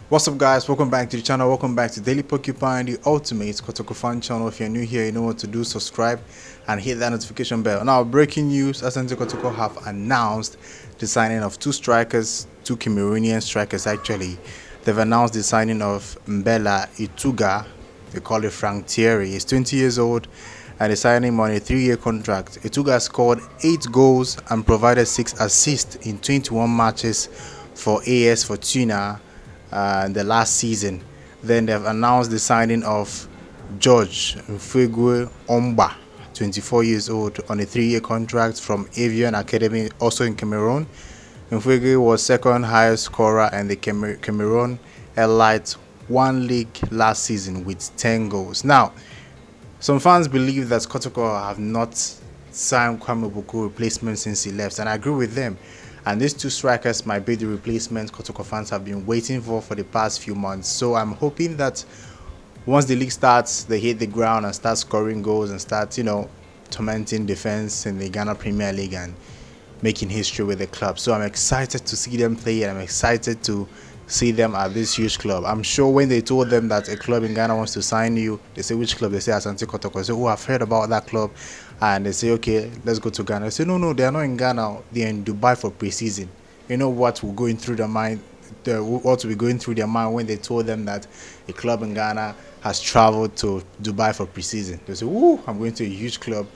What's up, guys? Welcome back to the channel. Welcome back to Daily Porcupine, the ultimate Kotoko fan channel. If you're new here, you know what to do. Subscribe and hit that notification bell. Now, breaking news: Asante Kotoko have announced the signing of two strikers, two Cameroonian strikers. Actually, they've announced the signing of Mbella Ituga. They call it Frank Thierry. He's 20 years old, and they signed him on a 3-year contract. Ituga scored 8 goals and provided 6 assists in 21 matches for AS Fortuna the last season. Then they've announced the signing of George Mfwegue Omba, 24 years old, on a 3-year contract from Avion Academy, also in Cameroon. Mfwegue was second highest scorer in the Cameroon Elite 1 League last season with 10 goals. Now, some fans believe that Kotoko have not signed Kwame Boko replacement since he left, and I agree with them. And these two strikers might be the replacement Kotoko fans have been waiting for the past few months. So I'm hoping that once the league starts, they hit the ground and start scoring goals and start, tormenting defense in the Ghana Premier League and making history with the club. So I'm excited to see them play, and I'm excited to see them at this huge club. I'm sure when they told them that a club in Ghana wants to sign you, they say, which club? They say Asante Kotoko. They say, oh, I've heard about that club. And they say, okay, let's go to Ghana. They say, no, they're not in Ghana. They're in Dubai for pre-season. You know what will going through their mind? What will be going through their mind when they told them that a club in Ghana has traveled to Dubai for pre-season? They say, "Ooh, I'm going to a huge club."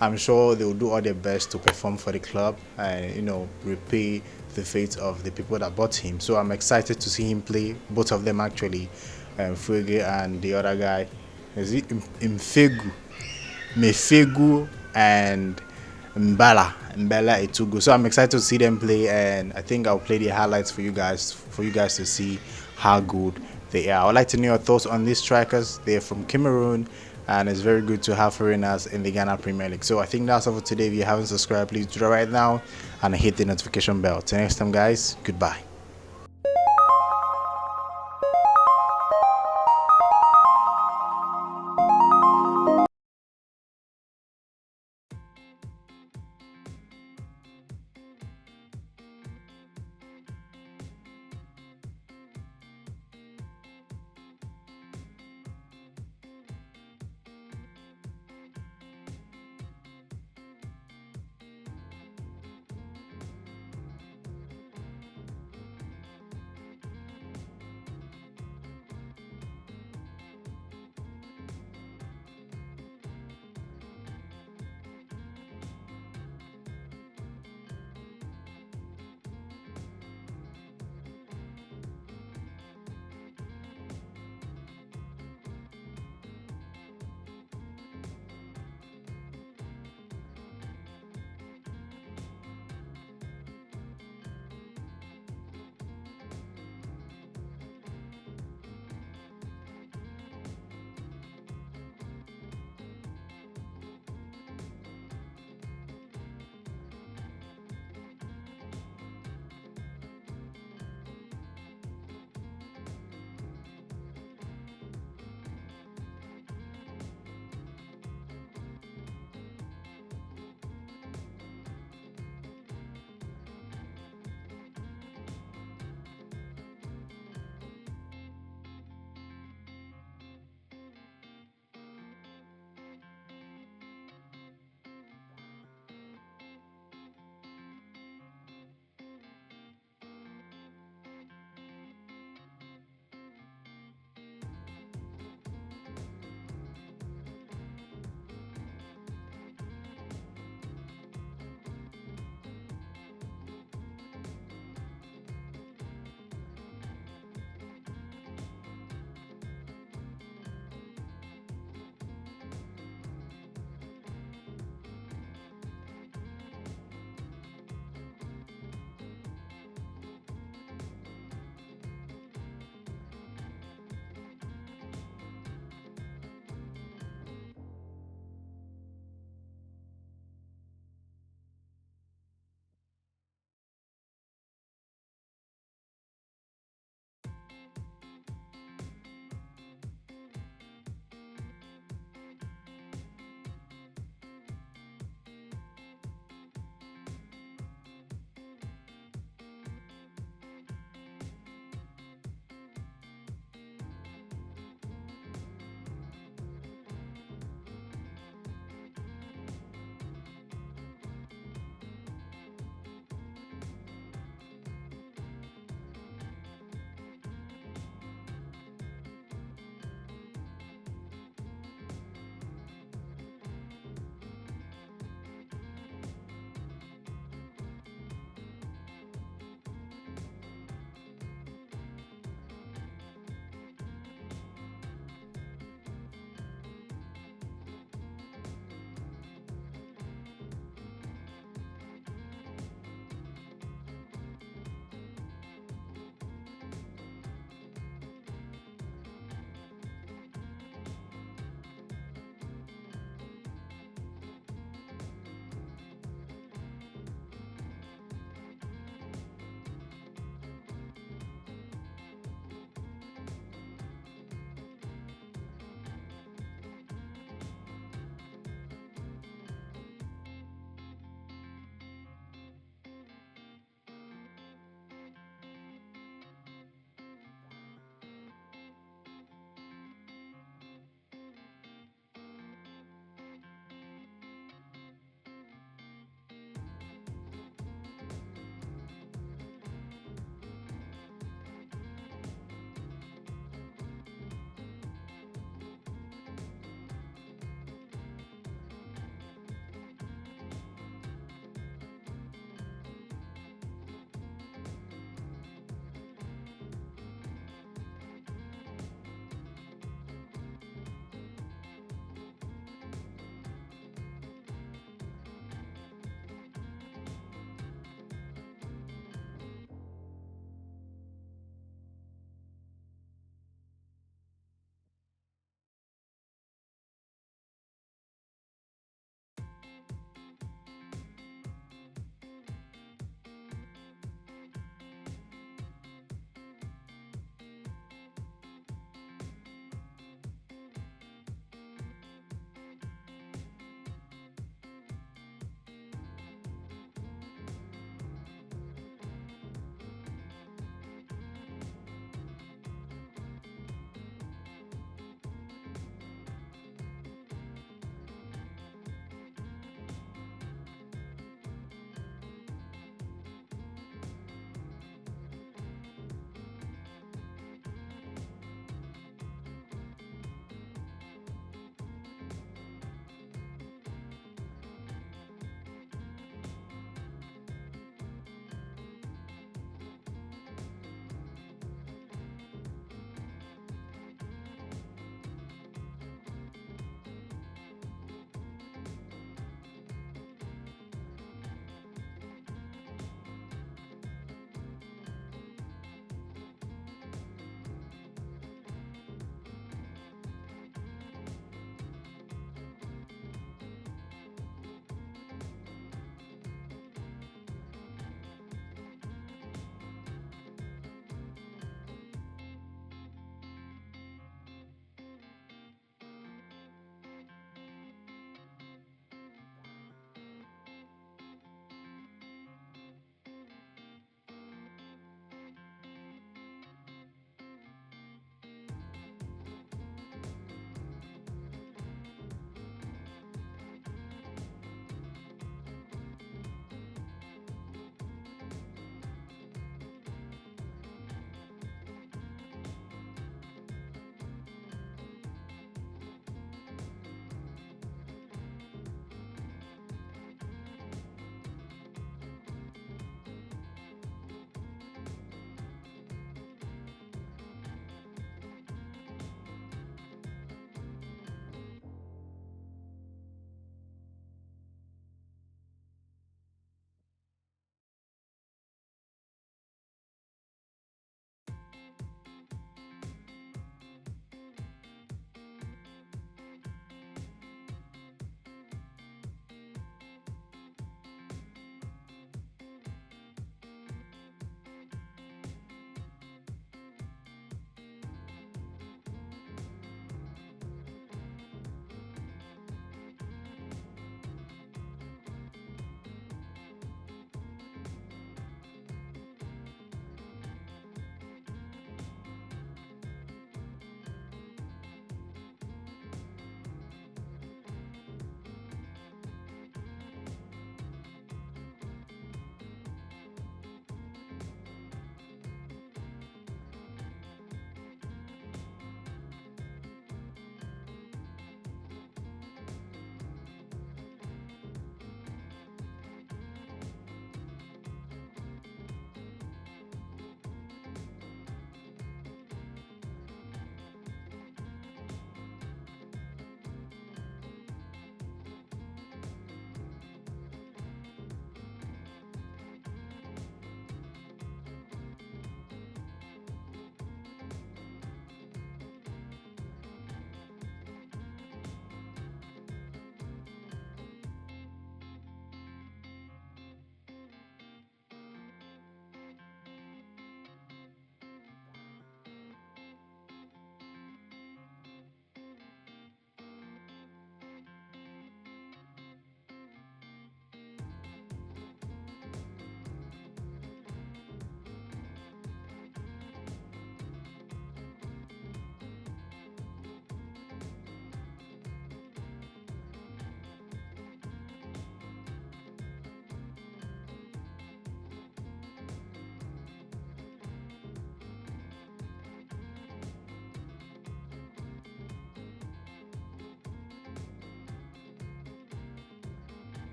I'm sure they will do all their best to perform for the club and repay the fate of the people that bought him. So I'm excited to see him play. Both of them actually, Fuege and the other guy, is it Mfegu, Mefegu and Mbala Itugu. So I'm excited to see them play, and I think I'll play the highlights for you guys to see how good they are. I would like to know your thoughts on these strikers. They're from Cameroon, and it's very good to have foreigners in the Ghana Premier League. So I think that's all for today. If you haven't subscribed, please do that right now and hit the notification bell. Till next time, guys, goodbye.